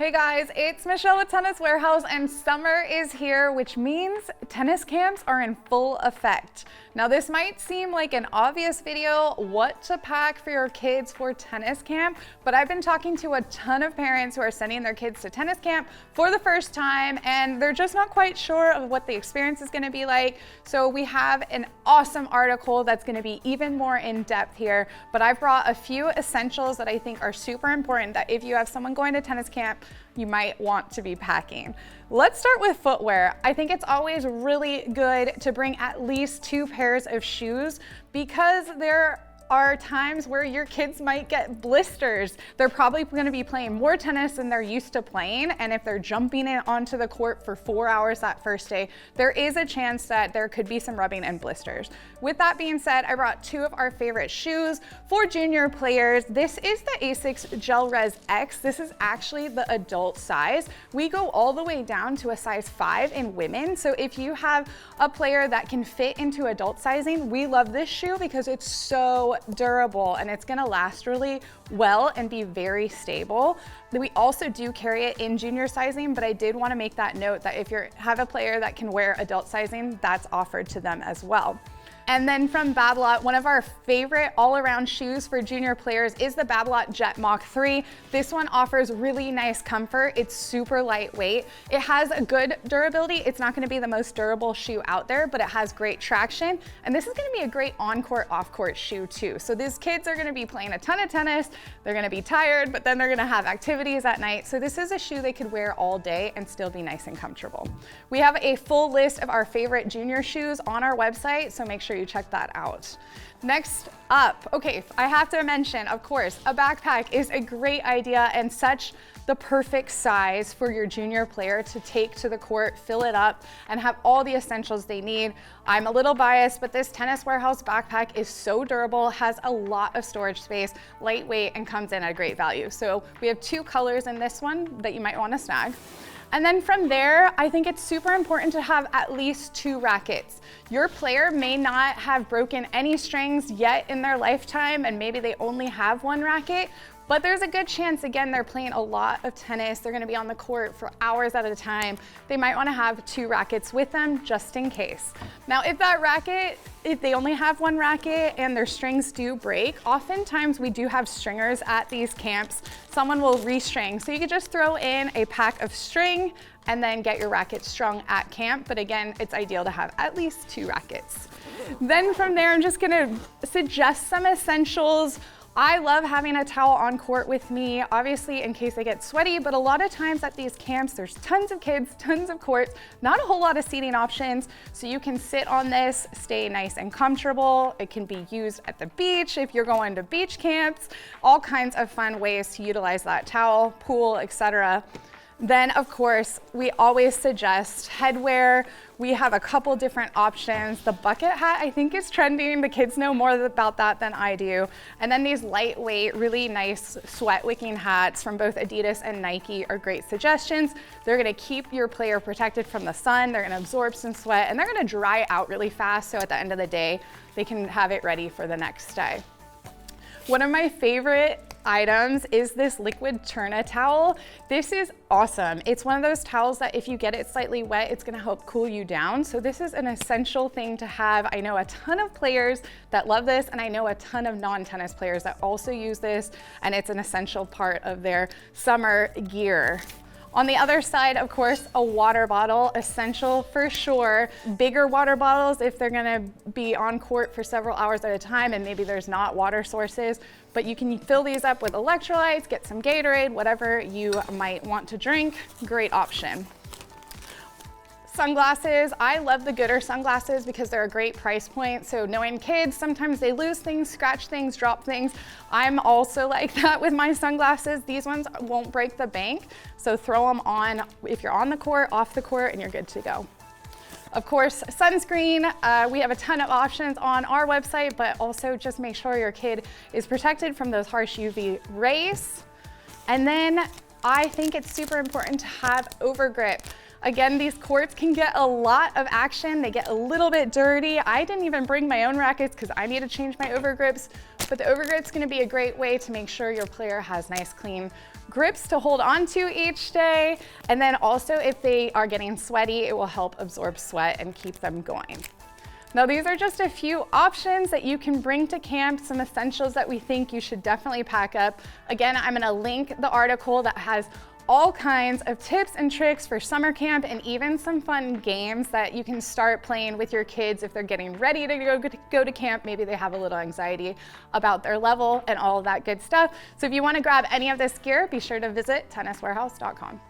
Hey guys, it's Michelle with Tennis Warehouse, and summer is here, which means tennis camps are in full effect. Now this might seem like an obvious video, what to pack for your kids for tennis camp, but I've been talking to a ton of parents who are sending their kids to tennis camp for the first time, and they're just not quite sure of what the experience is gonna be like. So we have an awesome article that's gonna be even more in depth here, but I've brought a few essentials that I think are super important that if you have someone going to tennis camp, you might want to be packing. Let's start with footwear. I think it's always really good to bring at least 2 pairs of shoes because there are times where your kids might get blisters. They're probably going to be playing more tennis than they're used to playing, and if they're jumping in onto the court for 4 hours that first day, there is a chance that there could be some rubbing and blisters. With that being said, I brought 2 of our favorite shoes for junior players. This is the ASICS GelRez X. This is actually the adult size. We go all the way down to a size 5 in women, so if you have a player that can fit into adult sizing, we love this shoe because it's so durable and it's gonna last really well and be very stable. We also do carry it in junior sizing, but I did want to make that note that if you have a player that can wear adult sizing, that's offered to them as well. And then from Babolat, one of our favorite all-around shoes for junior players is the Babolat Jet Mach 3. This one offers really nice comfort. It's super lightweight. It has a good durability. It's not going to be the most durable shoe out there, but it has great traction. And this is going to be a great on-court, off-court shoe too. So these kids are going to be playing a ton of tennis. They're going to be tired, but then they're going to have activities at night. So this is a shoe they could wear all day and still be nice and comfortable. We have a full list of our favorite junior shoes on our website, so make sure you check that out. Next up, okay, I have to mention, of course, a backpack is a great idea and such the perfect size for your junior player to take to the court, fill it up, and have all the essentials they need. I'm a little biased, but this Tennis Warehouse backpack is so durable, has a lot of storage space, lightweight, and comes in at a great value. So we have 2 colors in this one that you might want to snag. And then from there, I think it's super important to have at least 2 rackets. Your player may not have broken any strings yet in their lifetime, and maybe they only have 1 racket, but there's a good chance, again, they're playing a lot of tennis. They're gonna be on the court for hours at a time. They might wanna have 2 rackets with them just in case. Now, if they only have 1 racket and their strings do break, oftentimes we do have stringers at these camps. Someone will restring. So you could just throw in a pack of string and then get your racket strung at camp. But again, it's ideal to have at least 2 rackets. Then from there, I'm just gonna suggest some essentials. I love having a towel on court with me, obviously in case I get sweaty, but a lot of times at these camps, there's tons of kids, tons of courts, not a whole lot of seating options. So you can sit on this, stay nice and comfortable. It can be used at the beach if you're going to beach camps, all kinds of fun ways to utilize that towel, pool, etc. Then, of course, we always suggest headwear. We have a couple different options. The bucket hat, I think, is trending. The kids know more about that than I do. And then these lightweight, really nice sweat-wicking hats from both Adidas and Nike are great suggestions. They're gonna keep your player protected from the sun. They're gonna absorb some sweat, and they're gonna dry out really fast, so at the end of the day, they can have it ready for the next day. One of my favorite items is this liquid Turna towel. This is awesome. It's one of those towels that if you get it slightly wet, it's gonna help cool you down. So this is an essential thing to have. I know a ton of players that love this, and I know a ton of non-tennis players that also use this, and it's an essential part of their summer gear. On the other side, of course, a water bottle, essential for sure. Bigger water bottles if they're gonna be on court for several hours at a time and maybe there's not water sources, but you can fill these up with electrolytes, get some Gatorade, whatever you might want to drink, great option. Sunglasses, I love the Goodr sunglasses because they're a great price point. So knowing kids, sometimes they lose things, scratch things, drop things. I'm also like that with my sunglasses. These ones won't break the bank. So throw them on if you're on the court, off the court, and you're good to go. Of course, sunscreen, we have a ton of options on our website, but also just make sure your kid is protected from those harsh UV rays. And then I think it's super important to have overgrip. Again, these courts can get a lot of action. They get a little bit dirty. I didn't even bring my own rackets because I need to change my overgrips, but the overgrip's gonna be a great way to make sure your player has nice clean grips to hold onto each day. And then also if they are getting sweaty, it will help absorb sweat and keep them going. Now these are just a few options that you can bring to camp, some essentials that we think you should definitely pack up. Again, I'm gonna link the article that has all kinds of tips and tricks for summer camp and even some fun games that you can start playing with your kids if they're getting ready to go to camp. Maybe they have a little anxiety about their level and all of that good stuff. So if you want to grab any of this gear, be sure to visit tenniswarehouse.com.